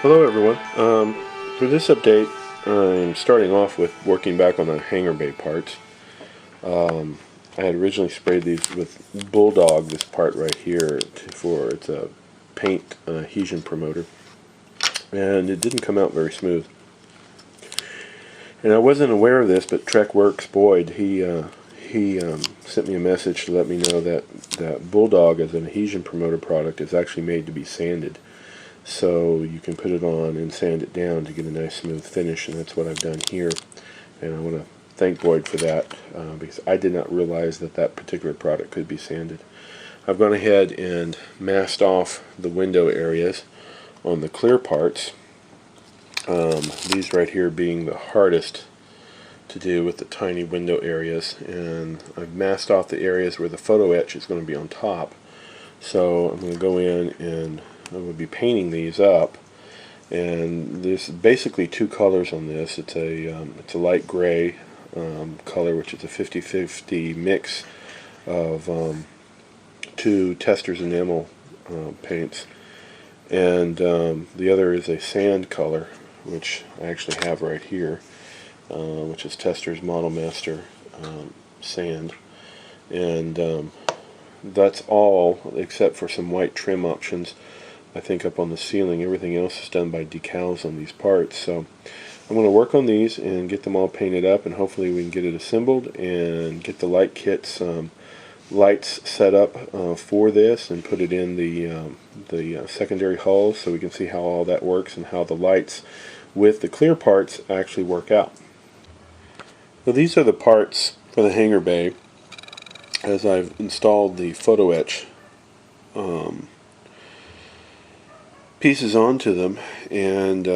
Hello everyone. For this update, I'm starting off with working back on the Hangar Bay parts. I had originally sprayed these with Bulldog, this part right here, for it's a paint adhesion promoter, and it didn't come out very smooth. And I wasn't aware of this, but TrekWorks Boyd, he sent me a message to let me know that Bulldog as an adhesion promoter product is actually made to be sanded. So you can put it on and sand it down to get a nice smooth finish, and that's what I've done here. And I want to thank Boyd for that, because I did not realize that that particular product could be sanded. I've gone ahead and masked off the window areas on the clear parts, these right here being the hardest to do with the tiny window areas, and I've masked off the areas where the photo etch is going to be on top. So I'm going to go in and I will be painting these up, and there's basically two colors on this. It's a light gray color, which is a 50-50 mix of two Testors enamel paints, and the other is a sand color, which I actually have right here, which is Testors Model Master sand, and that's all except for some white trim options. I think up on the ceiling. Everything else is done by decals on these parts. So I'm going to work on these and get them all painted up, and hopefully we can get it assembled and get the light kits, lights set up for this, and put it in the secondary hulls so we can see how all that works and how the lights with the clear parts actually work out. So these are the parts for the Hangar Bay as I've installed the photo etch pieces onto them and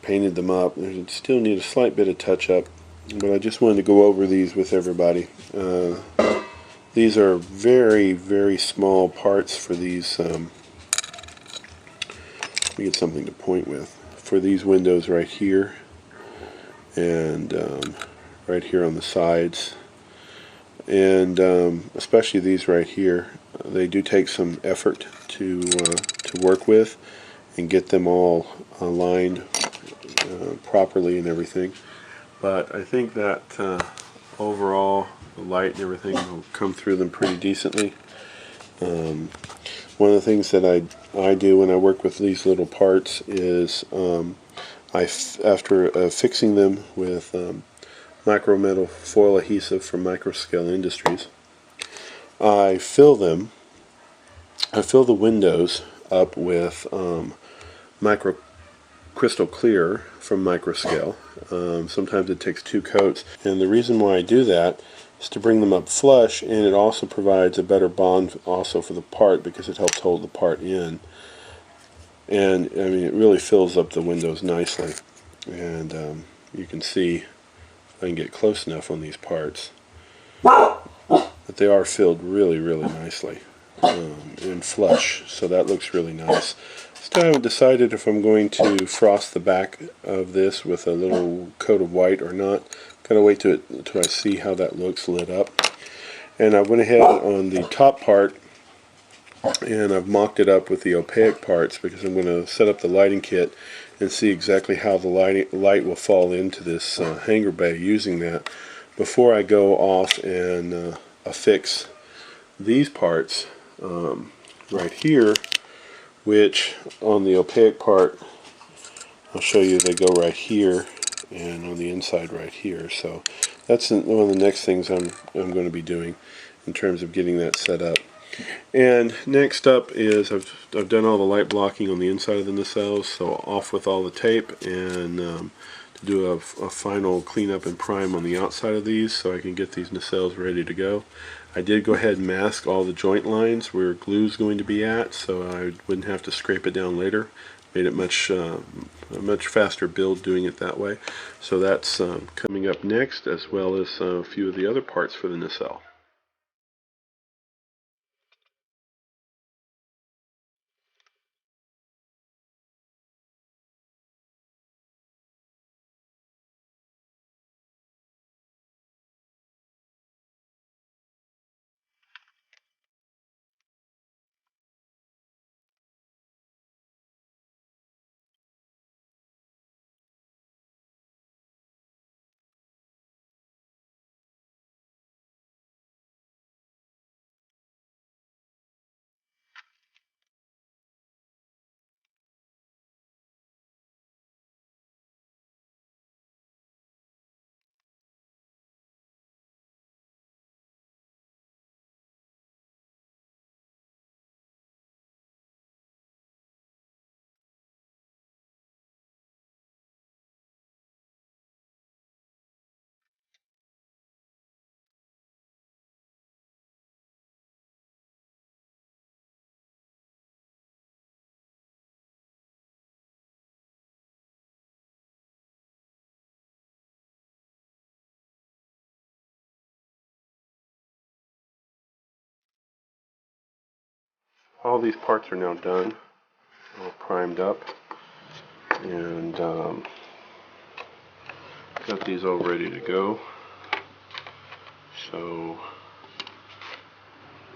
painted them up. They still need a slight bit of touch up, but I just wanted to go over these with everybody. These are very, very small parts for these. Let me get something to point with. For these windows right here, and right here on the sides, and especially these right here. They do take some effort to work with and get them all aligned properly and everything. But I think that overall the light and everything will come through them pretty decently. One of the things that I do when I work with these little parts is after fixing them with micro metal foil adhesive from Microscale Industries, I fill the windows up with micro crystal clear from Microscale. Sometimes it takes 2 coats, and the reason why I do that is to bring them up flush, and it also provides a better bond also for the part because it helps hold the part in. And I mean, it really fills up the windows nicely, and you can see if I can get close enough on these parts that they are filled really, really nicely and flush, so that looks really nice. Still haven't decided if I'm going to frost the back of this with a little coat of white or not. Gotta wait till I see how that looks lit up. And I went ahead on the top part and I've mocked it up with the opaque parts because I'm going to set up the lighting kit and see exactly how the light will fall into this Hangar Bay using that before I go off and affix these parts right here, which on the opaque part I'll show you they go right here, and on the inside right here. So that's one of the next things I'm going to be doing in terms of getting that set up. And next up is I've done all the light blocking on the inside of the nacelles, so off with all the tape and to do a final cleanup and prime on the outside of these so I can get these nacelles ready to go. I did go ahead and mask all the joint lines where glue is going to be at, so I wouldn't have to scrape it down later. Made it a much faster build doing it that way. So that's coming up next, as well as a few of the other parts for the nacelle. all these parts are now done, all primed up, and got these all ready to go. So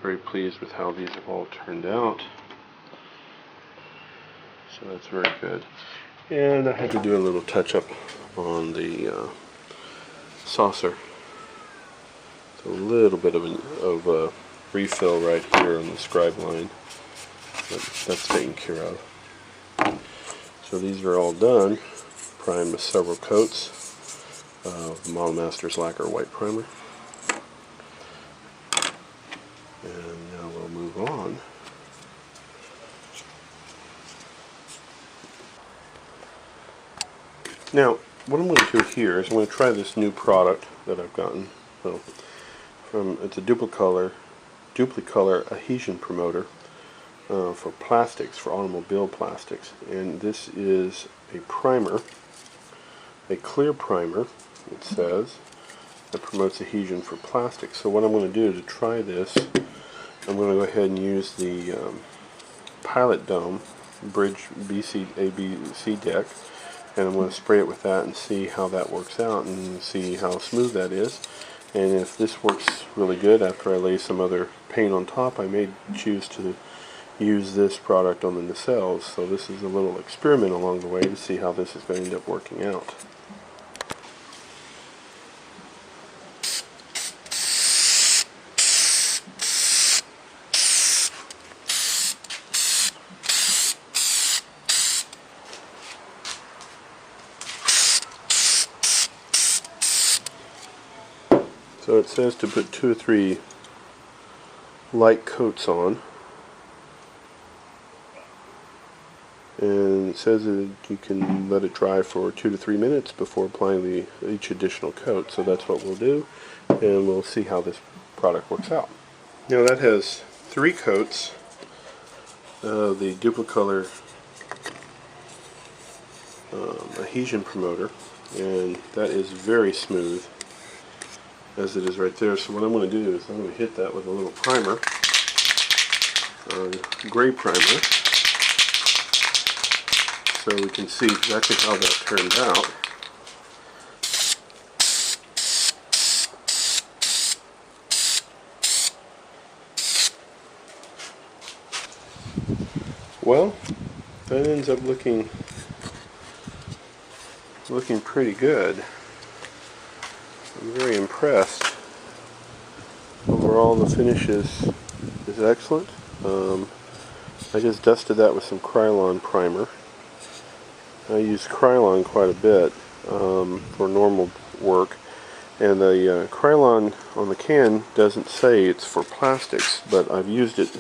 very pleased with how these have all turned out. So that's very good. And I had to do a little touch up on the saucer. So a little bit of a refill right here on the scribe line, but that's taken care of. So these are all done, primed with several coats of the Model Masters Lacquer White Primer. And now we'll move on. Now, what I'm going to do here is I'm going to try this new product that I've gotten. So, it's a duplicolor adhesion promoter for plastics, for automobile plastics. And this is a primer, a clear primer, it says, that promotes adhesion for plastics. So what I'm going to do to try this, I'm going to go ahead and use the Pilot Dome Bridge ABC deck, and I'm going to spray it with that and see how that works out and see how smooth that is. And if this works really good after I lay some other paint on top, I may choose to use this product on the nacelles. So this is a little experiment along the way to see how this is going to end up working out. So it says to put 2 or 3 light coats on, and it says that you can let it dry for 2 to 3 minutes before applying each additional coat. So that's what we'll do, and we'll see how this product works out. Now that has 3 coats of the duplicolor adhesion promoter, and that is very smooth, as it is right there. So what I'm going to do is I'm going to hit that with a little primer, gray primer, so we can see exactly how that turned out. Well, that ends up looking pretty good. I'm very impressed. Overall, the finish is excellent. I just dusted that with some Krylon primer. I use Krylon quite a bit for normal work, and the Krylon on the can doesn't say it's for plastics, but I've used it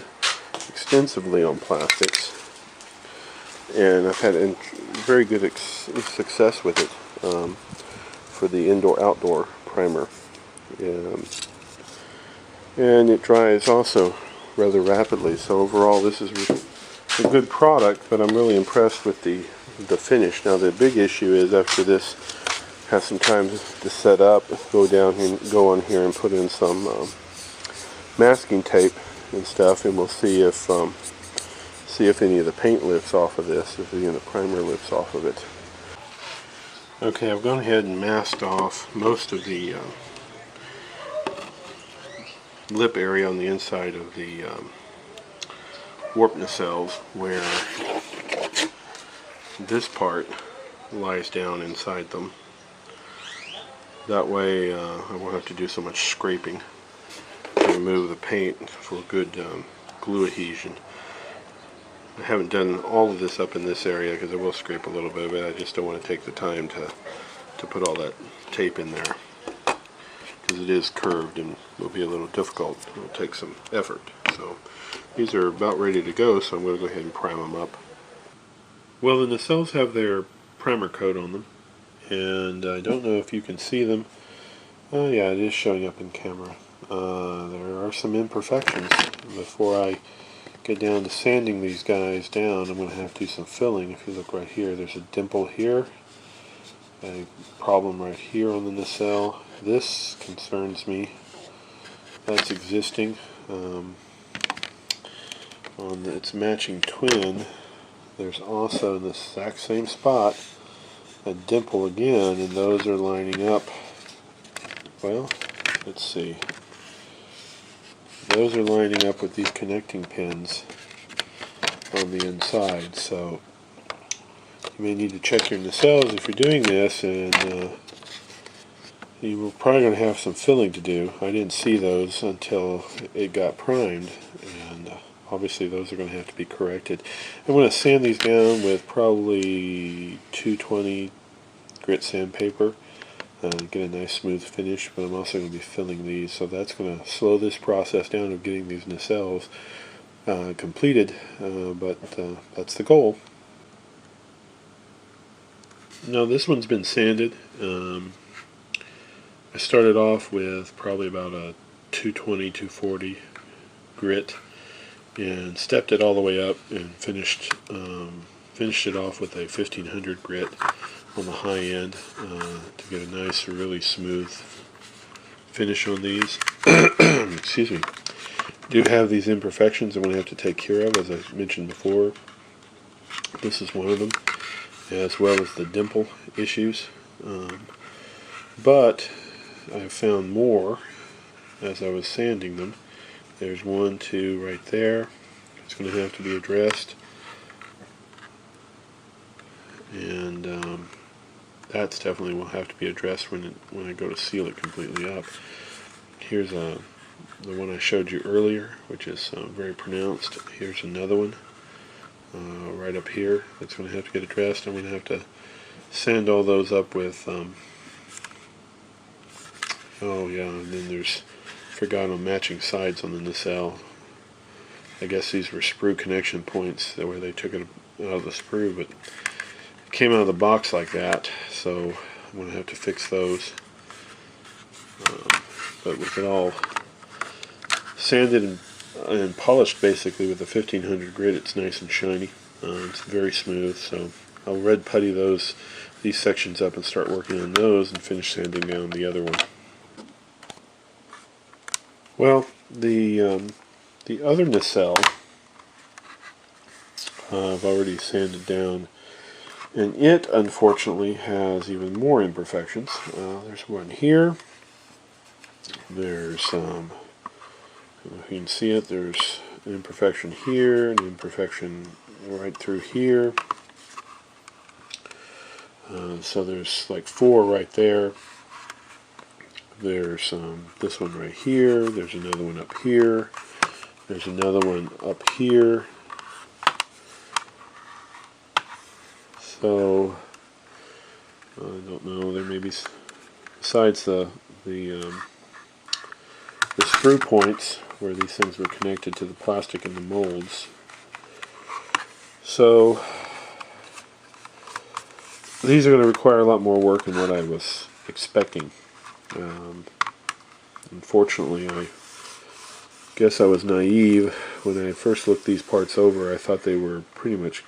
extensively on plastics, and I've had very good success with it for the indoor-outdoor primer, and it dries also rather rapidly. So overall, this is a good product, but I'm really impressed with the finish. Now the big issue is, after this has some time to set up, go on here and put in some masking tape and stuff, and we'll see if any of the paint lifts off of this, if any of the primer lifts off of it. Okay, I've gone ahead and masked off most of the lip area on the inside of the warp nacelles, where this part lies down inside them. That way I won't have to do so much scraping to remove the paint for good glue adhesion. I haven't done all of this up in this area because I will scrape a little bit of it. I just don't want to take the time to put all that tape in there, because it is curved and will be a little difficult. It will take some effort. So these are about ready to go, so I'm going to go ahead and prime them up. Well, the nacelles have their primer coat on them, and I don't know if you can see them. Oh yeah, it is showing up in camera. There are some imperfections. Before I get down to sanding these guys down, I'm going to have to do some filling. If you look right here, there's a dimple here, a problem right here on the nacelle. This concerns me. That's existing. on its matching twin, there's also in the exact same spot a dimple again, and those are lining up. Well, let's see. Those are lining up with these connecting pins on the inside, so you may need to check your nacelles if you're doing this, and you're probably going to have some filling to do. I didn't see those until it got primed, and obviously those are going to have to be corrected. I'm going to sand these down with probably 220 grit sandpaper and get a nice smooth finish, but I'm also going to be filling these, so that's going to slow this process down of getting these nacelles completed, but that's the goal. Now this one's been sanded. I started off with probably about a 220, 240 grit and stepped it all the way up and finished it off with a 1500 grit on the high end to get a nice, really smooth finish on these. Excuse me. Do have these imperfections I'm going to have to take care of, as I mentioned before. This is one of them, as well as the dimple issues. But I found more as I was sanding them. There's one, two right there. It's going to have to be addressed, and that's definitely will have to be addressed when I go to seal it completely up. Here's the one I showed you earlier, which is very pronounced. Here's another one right up here that's going to have to get addressed. I'm going to have to sand all those up with oh yeah, and then there's, forgot on matching sides on the nacelle. I guess these were sprue connection points, the way they took it out of the sprue, but it came out of the box like that, so I'm going to have to fix those. But with it all sanded and polished basically with a 1500 grit, it's nice and shiny. It's very smooth, so I'll red putty these sections up and start working on those and finish sanding down the other one. Well, the other nacelle I've already sanded down, and it unfortunately has even more imperfections. There's one here. There's, I don't know if you can see it, there's an imperfection here, an imperfection right through here. So there's like 4 right there. There's this one right here, there's another one up here, there's another one up here. So I don't know, there may be, besides the screw points where these things were connected to the plastic in the molds. So these are going to require a lot more work than what I was expecting. Unfortunately, I guess I was naive when I first looked these parts over. I thought they were pretty much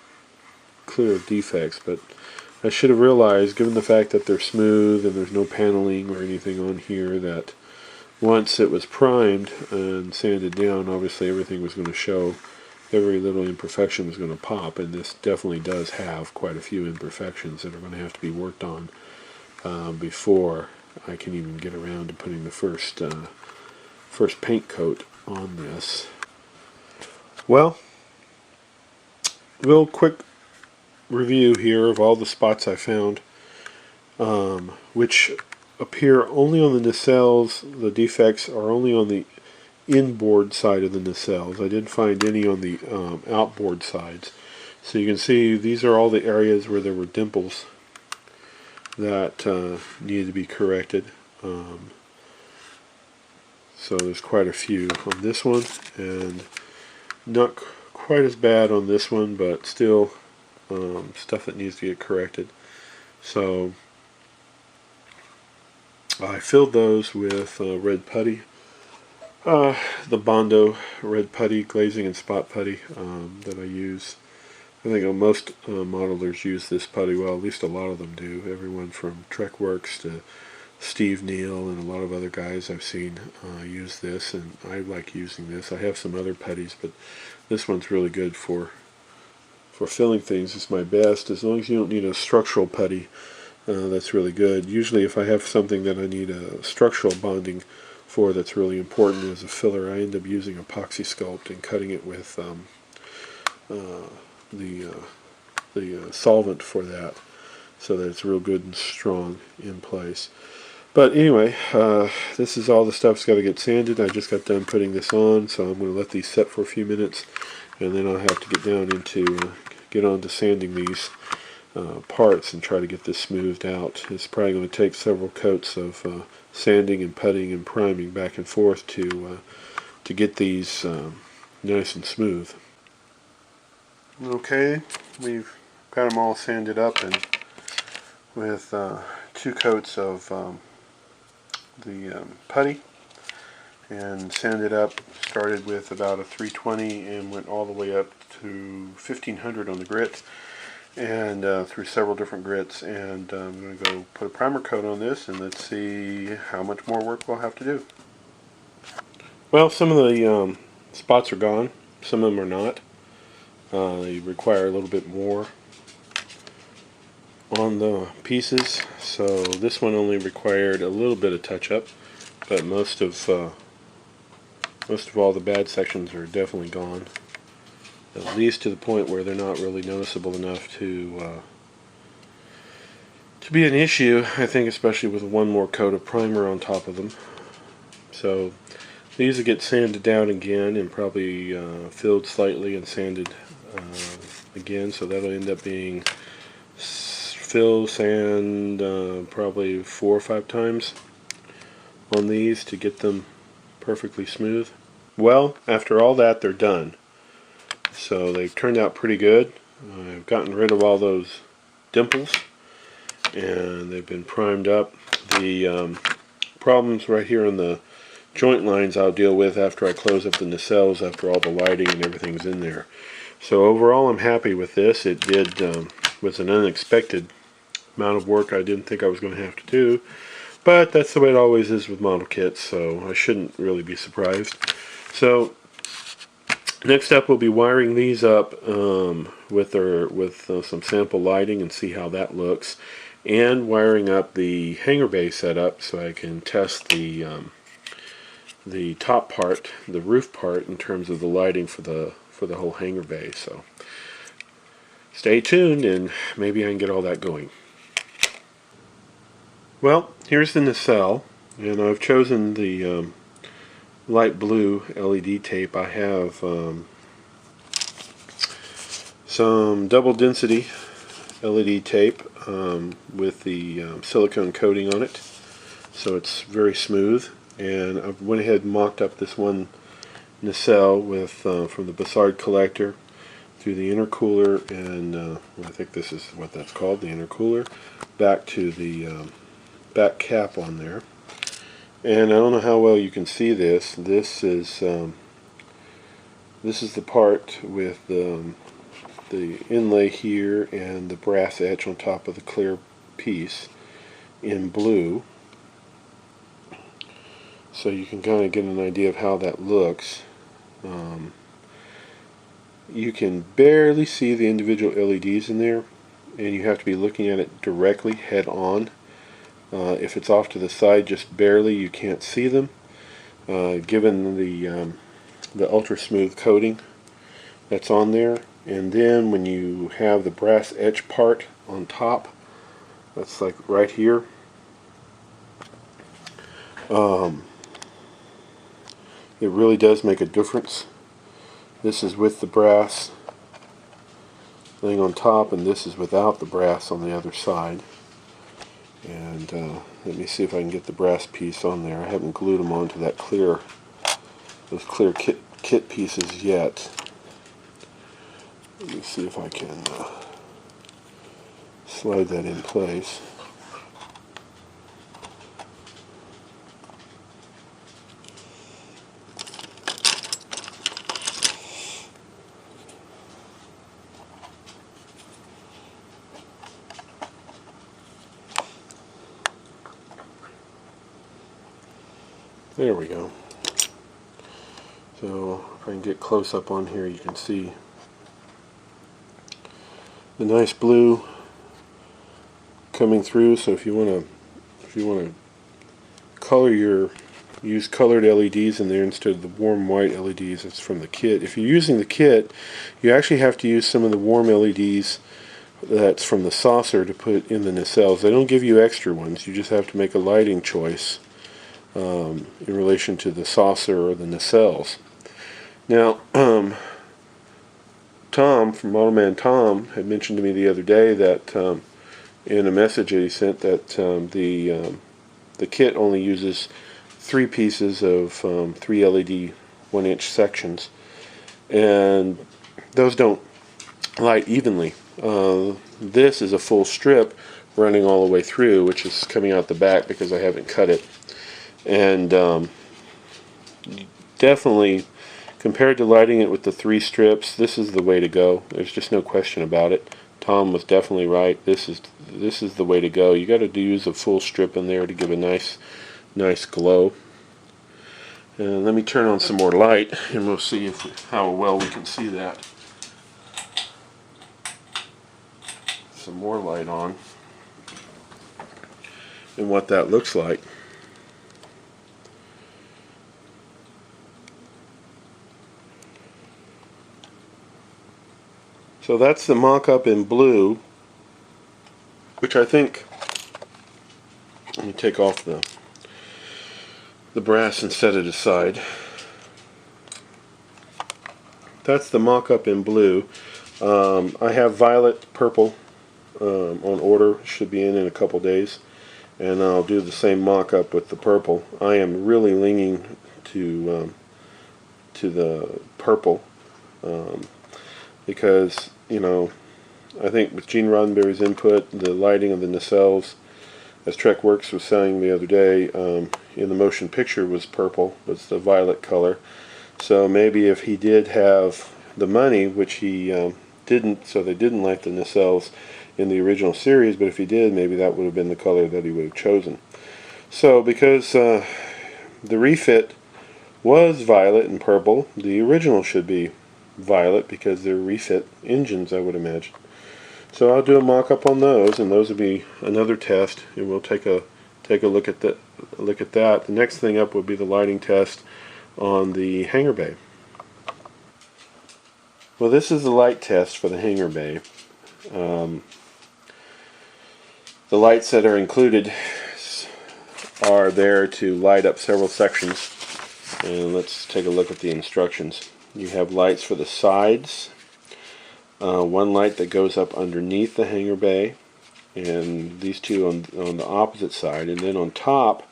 clear of defects, but I should have realized, given the fact that they're smooth and there's no paneling or anything on here, that once it was primed and sanded down, obviously everything was going to show. Every little imperfection was going to pop, and this definitely does have quite a few imperfections that are going to have to be worked on before I can even get around to putting the first paint coat on this. Well, real quick review here of all the spots I found, which appear only on the nacelles. The defects are only on the inboard side of the nacelles. I didn't find any on the outboard sides. So you can see these are all the areas where there were dimples that needed to be corrected. So there's quite a few on this one, and not quite as bad on this one, but still stuff that needs to get corrected. So I filled those with red putty, the Bondo red putty, glazing and spot putty that I use. I think most modelers use this putty. Well, at least a lot of them do. Everyone from Trekworks to Steve Neal and a lot of other guys I've seen use this, and I like using this. I have some other putties, but this one's really good for filling things. It's my best, as long as you don't need a structural putty. That's really good. Usually if I have something that I need a structural bonding for that's really important as a filler, I end up using epoxy sculpt and cutting it with the solvent for that, so that it's real good and strong in place. But anyway, this is all the stuff's got to get sanded. I just got done putting this on, so I'm going to let these set for a few minutes, and then I'll have to get down into get on to sanding these parts and try to get this smoothed out. It's probably going to take several coats of sanding and putting and priming back and forth to get these nice and smooth. Okay, we've got them all sanded up, and with 2 coats of the putty, and sanded up. Started with about a 320 and went all the way up to 1500 on the grit, and through several different grits, and I'm going to go put a primer coat on this, and let's see how much more work we'll have to do. Well, some of the spots are gone, some of them are not. They require a little bit more on the pieces, so this one only required a little bit of touch-up, but most of all the bad sections are definitely gone, at least to the point where they're not really noticeable enough to be an issue, I think, especially with one more coat of primer on top of them. So these will get sanded down again and probably filled slightly and sanded again, so that'll end up being fill, sand, probably 4 or 5 times on these to get them perfectly smooth. Well, after all that, they're done. So they've turned out pretty good. I've gotten rid of all those dimples, and they've been primed up. The problems right here on the joint lines I'll deal with after I close up the nacelles, after all the lighting and everything's in there. So overall, I'm happy with this. It was an unexpected amount of work I didn't think I was going to have to do, but that's the way it always is with model kits, so I shouldn't really be surprised. So next up, we'll be wiring these up with some sample lighting and see how that looks, and wiring up the Hangar Bay setup so I can test the top part, the roof part, in terms of the lighting for the whole Hangar Bay. So stay tuned, and maybe I can get all that going. Well, here's the nacelle, and I've chosen the light blue LED tape. I have some double density LED tape with the silicone coating on it, so it's very smooth. And I went ahead and mocked up this one nacelle with from the bussard collector through the intercooler, and I think this is what that's called, the intercooler, back to the back cap on there. And I don't know how well you can see this. This is the part with the inlay here and the brass etch on top of the clear piece in blue. So you can kind of get an idea of how that looks. You can barely see the individual LEDs in there, and you have to be looking at it directly head on. If it's off to the side just barely, you can't see them, given the ultra smooth coating that's on there. And then when you have the brass etch part on top, that's like right here, it really does make a difference. This is with the brass thing on top, and this is without the brass on the other side. And let me see if I can get the brass piece on there. I haven't glued them onto that those clear kit pieces yet. Let me see if I can slide that in place. There we go. So if I can get close up on here, you can see the nice blue coming through. So if you want to use colored LEDs in there instead of the warm white LEDs. It's from the kit. If you're using the kit, you actually have to use some of the warm LEDs that's from the saucer to put in the nacelles. They don't give you extra ones. You just have to make a lighting choice in relation to the saucer or the nacelles. Now, Tom from Modelman Tom had mentioned to me the other day that in a message that he sent that the kit only uses 3 pieces of 3 LED 1-inch sections, and those don't light evenly. This is a full strip running all the way through, which is coming out the back because I haven't cut it, and definitely compared to lighting it with the 3 strips, this is the way to go. There's just no question about it. Tom was definitely right. This is the way to go. You got to use a full strip in there to give a nice glow. And let me turn on some more light, and we'll see how well we can see that. Some more light on, and what that looks like. So that's the mock-up in blue, which I think, let me take off the brass and set it aside. That's the mock-up in blue. I have violet purple on order. Should be in a couple days, and I'll do the same mock-up with the purple. I am really leaning to the purple because, you know, I think with Gene Roddenberry's input, the lighting of the nacelles, as TrekWorks was saying the other day, in the motion picture was purple, was the violet color. So maybe if he did have the money, which he didn't, so they didn't light the nacelles in the original series, but if he did, maybe that would have been the color that he would have chosen. So because the refit was violet and purple, the original should be violet because they're refit engines, I would imagine. So I'll do a mock-up on those, and those will be another test, and we'll take a look at that. The next thing up will be the lighting test on the Hangar Bay. Well, this is the light test for the Hangar Bay. The lights that are included are there to light up several sections, and let's take a look at the instructions. You have lights for the sides, one light that goes up underneath the Hangar Bay, and these two on the opposite side, and then on top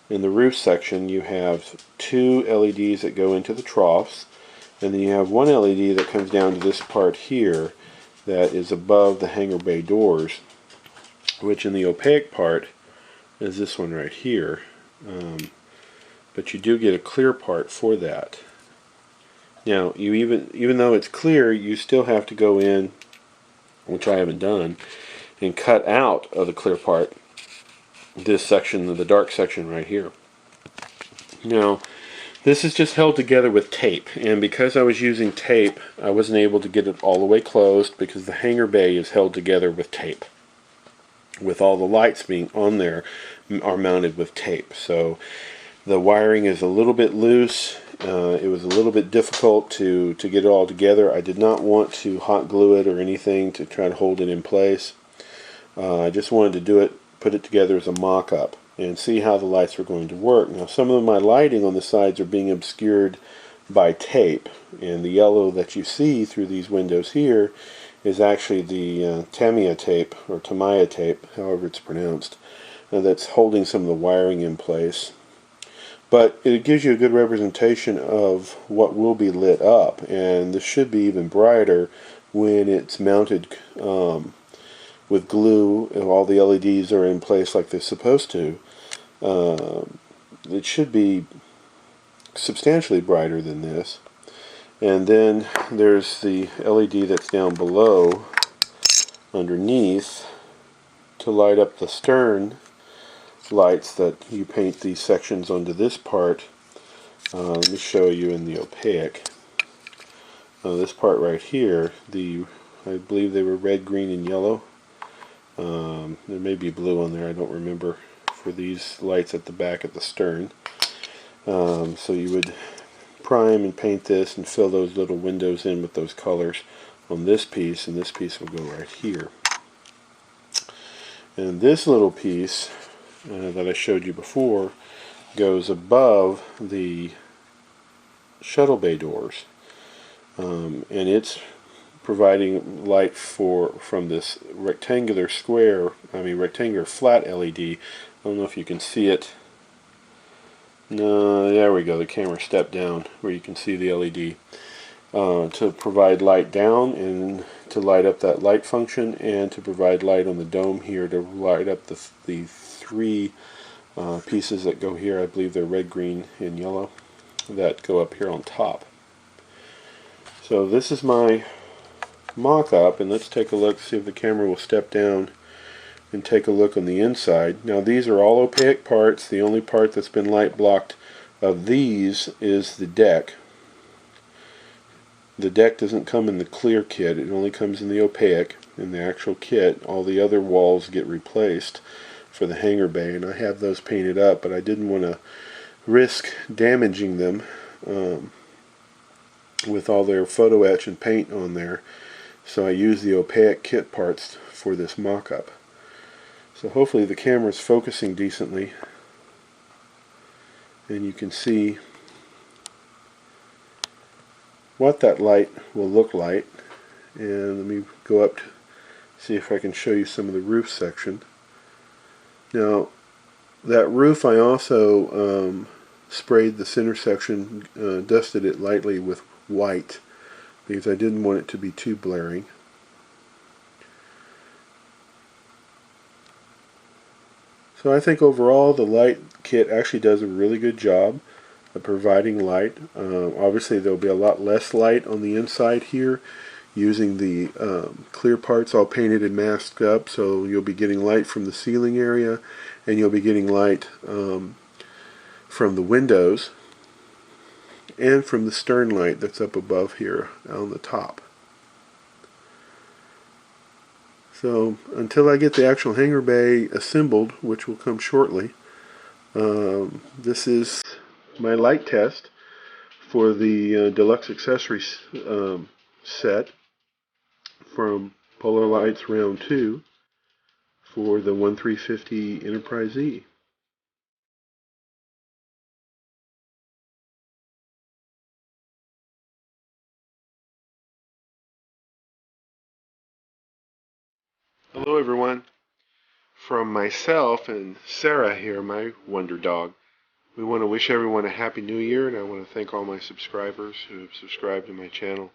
in the roof section you have 2 LEDs that go into the troughs, and then you have 1 LED that comes down to this part here that is above the Hangar Bay doors, which in the opaque part is this one right here, but you do get a clear part for that. Now, you even though it's clear, you still have to go in, which I haven't done, and cut out of the clear part this section, the dark section right here. Now, this is just held together with tape, and because I was using tape, I wasn't able to get it all the way closed because the Hangar Bay is held together with tape, with all the lights being on there are mounted with tape. So the wiring is a little bit loose. It was a little bit difficult to get it all together. I did not want to hot glue it or anything to try to hold it in place. I just wanted to do it, put it together as a mock-up and see how the lights were going to work. Now, some of my lighting on the sides are being obscured by tape, and the yellow that you see through these windows here is actually the Tamiya tape, or Tamiya tape, however it's pronounced, that's holding some of the wiring in place. But it gives you a good representation of what will be lit up, and this should be even brighter when it's mounted with glue and all the LEDs are in place like they're supposed to. It should be substantially brighter than this. And then there's the LED that's down below underneath to light up the stern lights that you paint these sections onto this part. Let me show you in the opaque. This part right here, I believe they were red, green, and yellow. There may be blue on there, I don't remember, for these lights at the back at the stern. So you would prime and paint this and fill those little windows in with those colors on this piece, and this piece will go right here. And this little piece that I showed you before goes above the shuttle bay doors, and it's providing light from this rectangular flat LED. I don't know if you can see it. No, there we go. The camera stepped down where you can see the LED to provide light down and to light up that light function, and to provide light on the dome here to light up the three pieces that go here. I believe they're red, green, and yellow that go up here on top. So this is my mock-up, and let's take a look, see if the camera will step down and take a look on the inside. Now these are all opaque parts. The only part that's been light blocked of these is the deck. The deck doesn't come in the clear kit, it only comes in the opaque. In the actual kit, all the other walls get replaced for the hangar bay, and I have those painted up, but I didn't want to risk damaging them with all their photo etch and paint on there, so I used the opaque kit parts for this mock-up. So hopefully the camera is focusing decently, and you can see what that light will look like. And let me go up to see if I can show you some of the roof section. Now that roof, I also sprayed the center section, dusted it lightly with white because I didn't want it to be too blaring. So I think overall the light kit actually does a really good job of providing light. Obviously there will be a lot less light on the inside here using the clear parts all painted and masked up, so you'll be getting light from the ceiling area, and you'll be getting light from the windows and from the stern light that's up above here on the top. So until I get the actual hangar bay assembled, which will come shortly, this is my light test for the Deluxe Accessory Set from Polar Lights Round 2 for the 1350 Enterprise E. Hello everyone. From myself and Sarah here, my wonder dog, we want to wish everyone a Happy New Year, and I want to thank all my subscribers who have subscribed to my channel,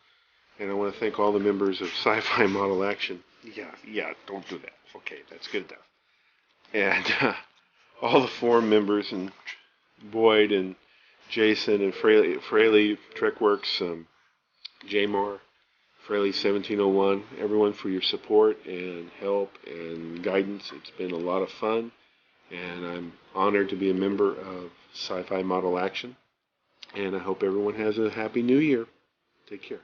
and I want to thank all the members of Sci-Fi Model Action. Yeah, don't do that. Okay, that's good enough. And all the forum members, and Boyd and Jason and Fraley Trickworks, Jamar, Fraley 1701, everyone for your support and help and guidance. It's been a lot of fun, and I'm honored to be a member of Sci-Fi Model Action, and I hope everyone has a Happy New Year. Take care.